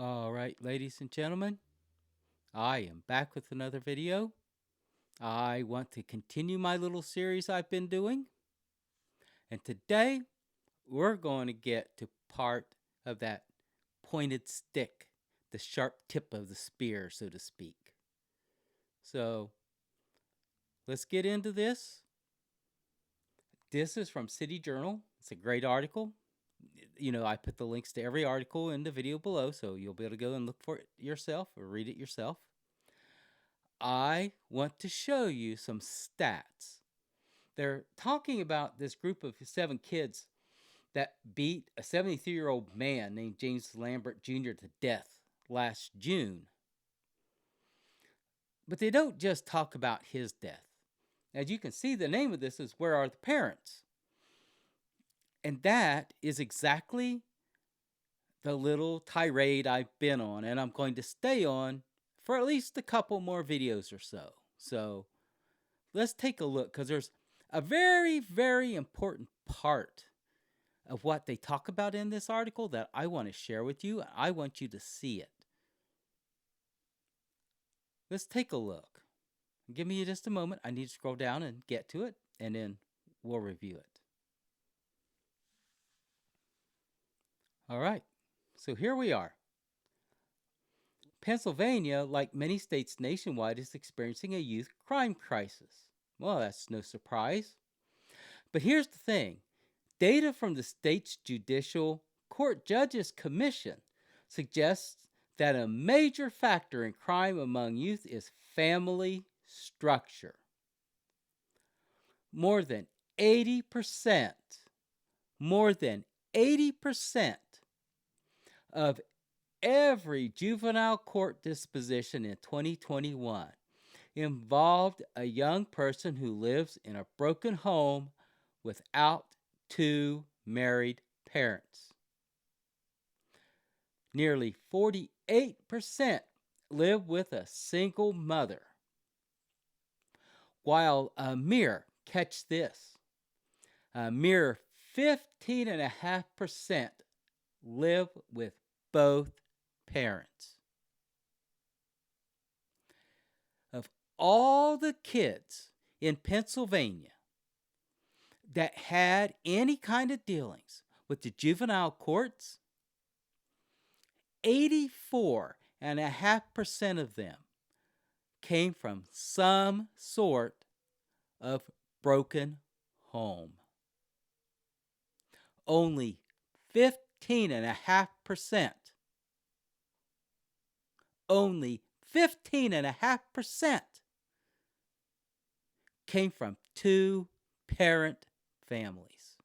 All right, ladies and gentlemen, I am back with another video. I want to continue my little series I've been doing. And today, we're going to get to part of that pointed stick, the sharp tip of the spear, so to speak. So, let's get into this. This is from City Journal. It's a great article. I put the links to every article in the video below, so you'll be able to go and look for it yourself or read it yourself. I want to show you some stats. They're talking about this group of 7 kids that beat a 73-year-old man named James Lambert Jr. to death last June. But they don't just talk about his death. As you can see, the name of this is Where Are the Parents? And that is exactly the little tirade I've been on, and I'm going to stay on for at least a couple more videos or so. So let's take a look, because there's a very, very important part of what they talk about in this article that I want to share with you. I want you to see it. Let's take a look. Give me just a moment. I need to scroll down and get to it, and then we'll review it. All right, so here we are. Pennsylvania, like many states nationwide, is experiencing a youth crime crisis. Well, that's no surprise. But here's the thing. Data from the state's Judicial Court Judges Commission suggests that a major factor in crime among youth is family structure. More than 80%, more than 80% of every juvenile court disposition in 2021 involved a young person who lives in a broken home without 2 married parents. Nearly 48% live with a single mother, while catch this, a mere 15.5% live with both parents. Of all the kids in Pennsylvania that had any kind of dealings with the juvenile courts, 84.5% of them came from some sort of broken home. Only 15.5%, only 15.5% came from 2-parent families.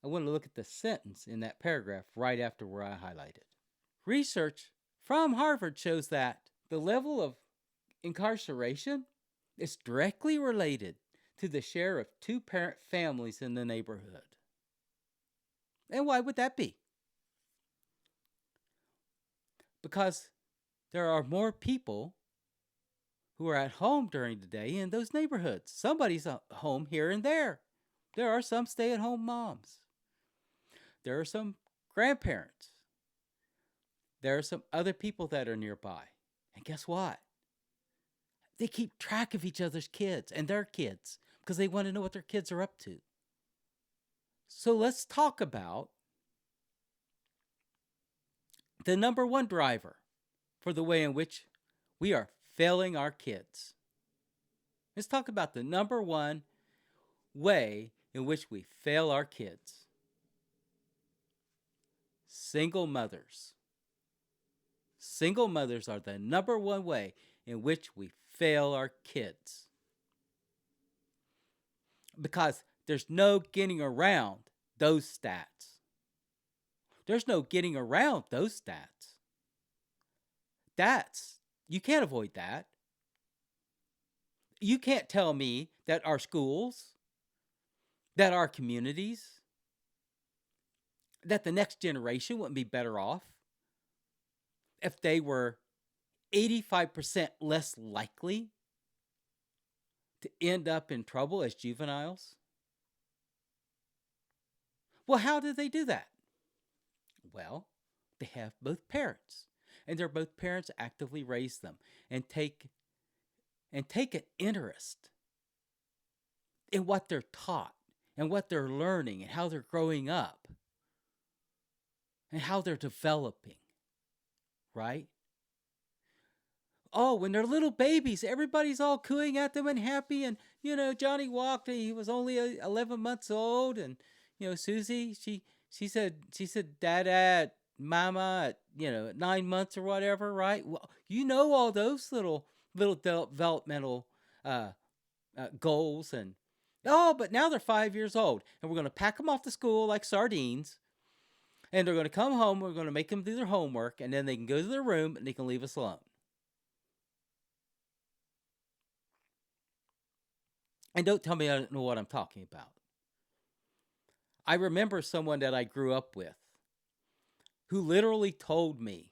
I want to look at the sentence in that paragraph right after where I highlighted. Research from Harvard shows that the level of incarceration is directly related to the share of 2-parent families in the neighborhood. And why would that be? Because there are more people who are at home during the day in those neighborhoods. Somebody's at home here and there. There are some stay-at-home moms. There are some grandparents. There are some other people that are nearby. And guess what? They keep track of each other's kids and their kids because they want to know what their kids are up to. So let's talk about the number one driver for the way in which we are failing our kids. Let's talk about the number one way in which we fail our kids. Single mothers. Single mothers are the number one way in which we fail our kids. Because there's no getting around those stats. There's no getting around those stats. You can't avoid that. You can't tell me that our schools, that our communities, that the next generation wouldn't be better off if they were 85% less likely to end up in trouble as juveniles. Well, how did they do that? Well, They have both parents, and their both parents actively raise them and take an interest in what they're taught and what they're learning and how they're growing up and how they're developing, right? Oh, when they're little babies, everybody's all cooing at them and happy. And, Johnny walked and he was only 11 months old. And, Susie, she said, Dada, Mama, at 9 months or whatever, right? Well, all those little developmental uh, goals. And, oh, but now they're 5 years old. And we're going to pack them off to school like sardines. And they're going to come home. We're going to make them do their homework. And then they can go to their room and they can leave us alone. And don't tell me I don't know what I'm talking about. I remember someone that I grew up with who literally told me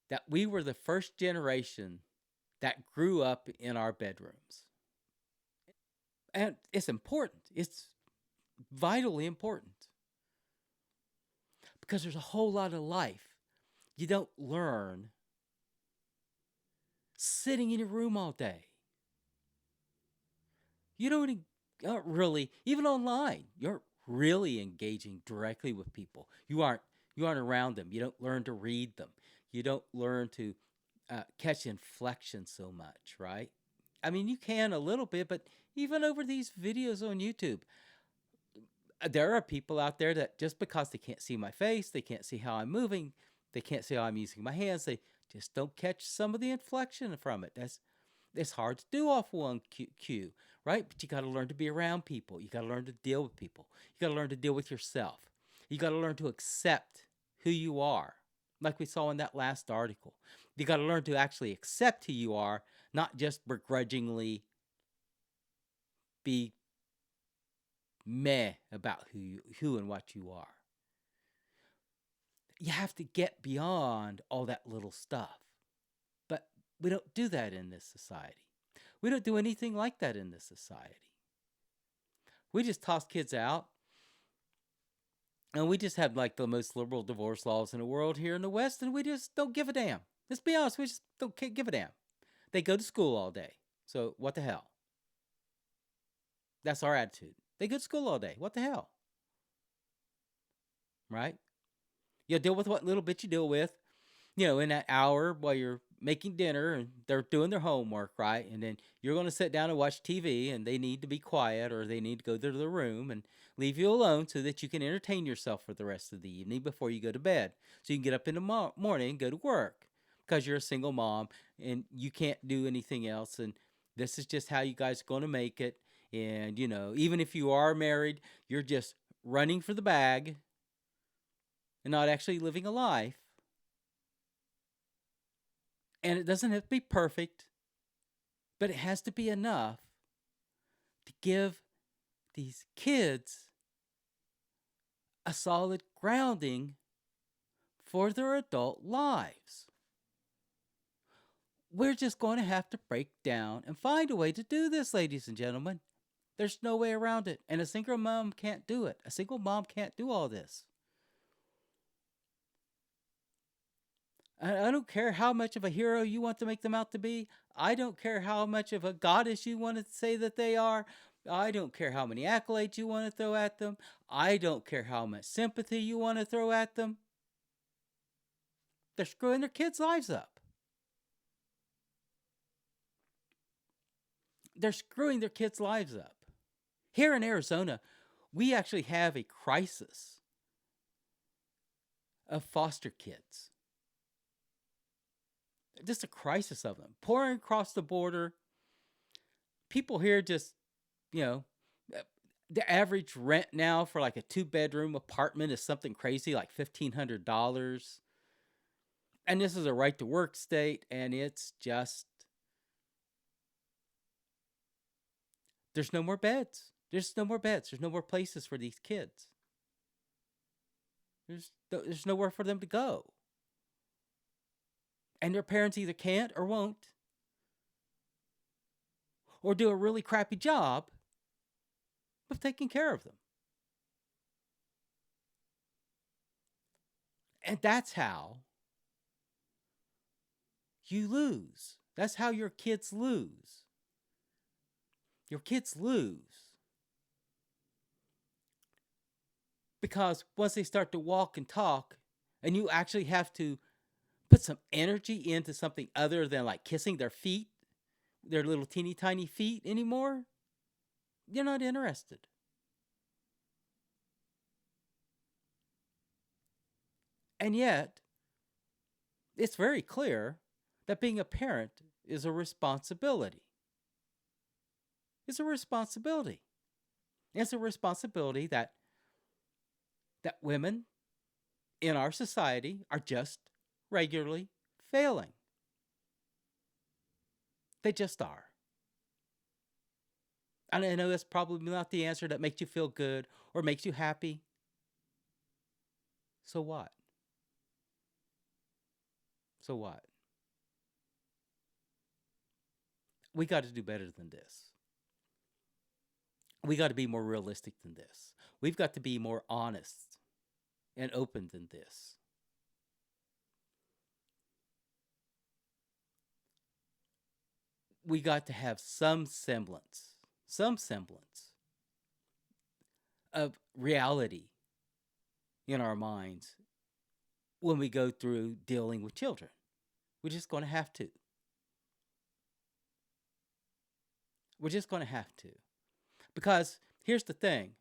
that we were the first generation that grew up in our bedrooms. And it's important. It's vitally important. Because there's a whole lot of life you don't learn sitting in your room all day. You don't really, even online, you're really engaging directly with people. You aren't around them. You don't learn to read them. You don't learn to catch inflection so much, right? I mean, you can a little bit, but even over these videos on YouTube, there are people out there that just because they can't see my face, they can't see how I'm moving, they can't see how I'm using my hands, they just don't catch some of the inflection from it. It's hard to do off one cue, right? But you got to learn to be around people. You got to learn to deal with people. You got to learn to deal with yourself. You got to learn to accept who you are, like we saw in that last article. You got to learn to actually accept who you are, not just begrudgingly be meh about who and what you are. You have to get beyond all that little stuff. But we don't do that in this society. We don't do anything like that in this society. We just toss kids out. And we just have like the most liberal divorce laws in the world here in the West, and we just don't give a damn. Let's be honest, we just don't give a damn. They go to school all day. So what the hell? That's our attitude. They go to school all day. What the hell? Right? You deal with what little bit you deal with, in that hour while you're making dinner and they're doing their homework, right? And then you're going to sit down and watch TV and they need to be quiet or they need to go to their room and leave you alone so that you can entertain yourself for the rest of the evening before you go to bed. So you can get up in the morning and go to work because you're a single mom and you can't do anything else. And this is just how you guys are going to make it. And, even if you are married, you're just running for the bag and not actually living a life. And it doesn't have to be perfect, but it has to be enough to give these kids a solid grounding for their adult lives. We're just going to have to break down and find a way to do this, ladies and gentlemen. There's no way around it. And a single mom can't do it. A single mom can't do all this. I don't care how much of a hero you want to make them out to be. I don't care how much of a goddess you want to say that they are. I don't care how many accolades you want to throw at them. I don't care how much sympathy you want to throw at them. They're screwing their kids' lives up. They're screwing their kids' lives up. Here in Arizona, we actually have a crisis of foster kids. Just a crisis of them pouring across the border. People here just, the average rent now for like a 2-bedroom apartment is something crazy like $1,500. And this is a right to work state, and it's just, there's no more beds. There's no more beds. There's no more places for these kids. There's nowhere for them to go. And their parents either can't or won't, or do a really crappy job of taking care of them. And that's how you lose. That's how your kids lose. Your kids lose because once they start to walk and talk, and you actually have to put some energy into something other than like kissing their feet, their little teeny tiny feet anymore, you're not interested. And yet, it's very clear that being a parent is a responsibility. It's a responsibility. It's a responsibility that women in our society are just regularly failing. They just are. And I know that's probably not the answer that makes you feel good or makes you happy. So what? So what? We got to do better than this. We got to be more realistic than this. We've got to be more honest and open than this. We got to have some semblance of reality in our minds when we go through dealing with children. We're just going to have to. We're just going to have to. Because here's the thing.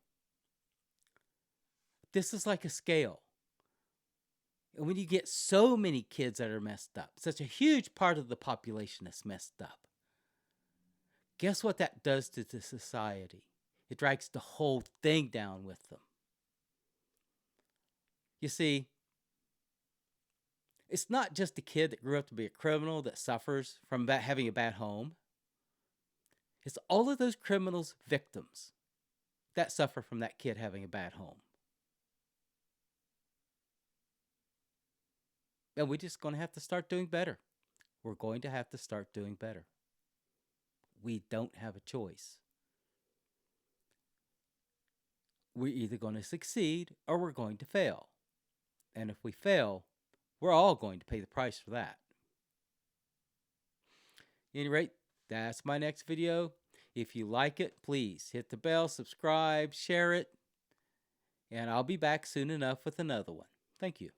This is like a scale. And when you get so many kids that are messed up, such a huge part of the population that's messed up, guess what that does to the society? It drags the whole thing down with them. You see, it's not just the kid that grew up to be a criminal that suffers from having a bad home. It's all of those criminals' victims that suffer from that kid having a bad home. And we're just going to have to start doing better. We're going to have to start doing better. We don't have a choice. We're either going to succeed or we're going to fail. And if we fail, we're all going to pay the price for that. At any rate, that's my next video. If you like it, please hit the bell, subscribe, share it, and I'll be back soon enough with another one. Thank you.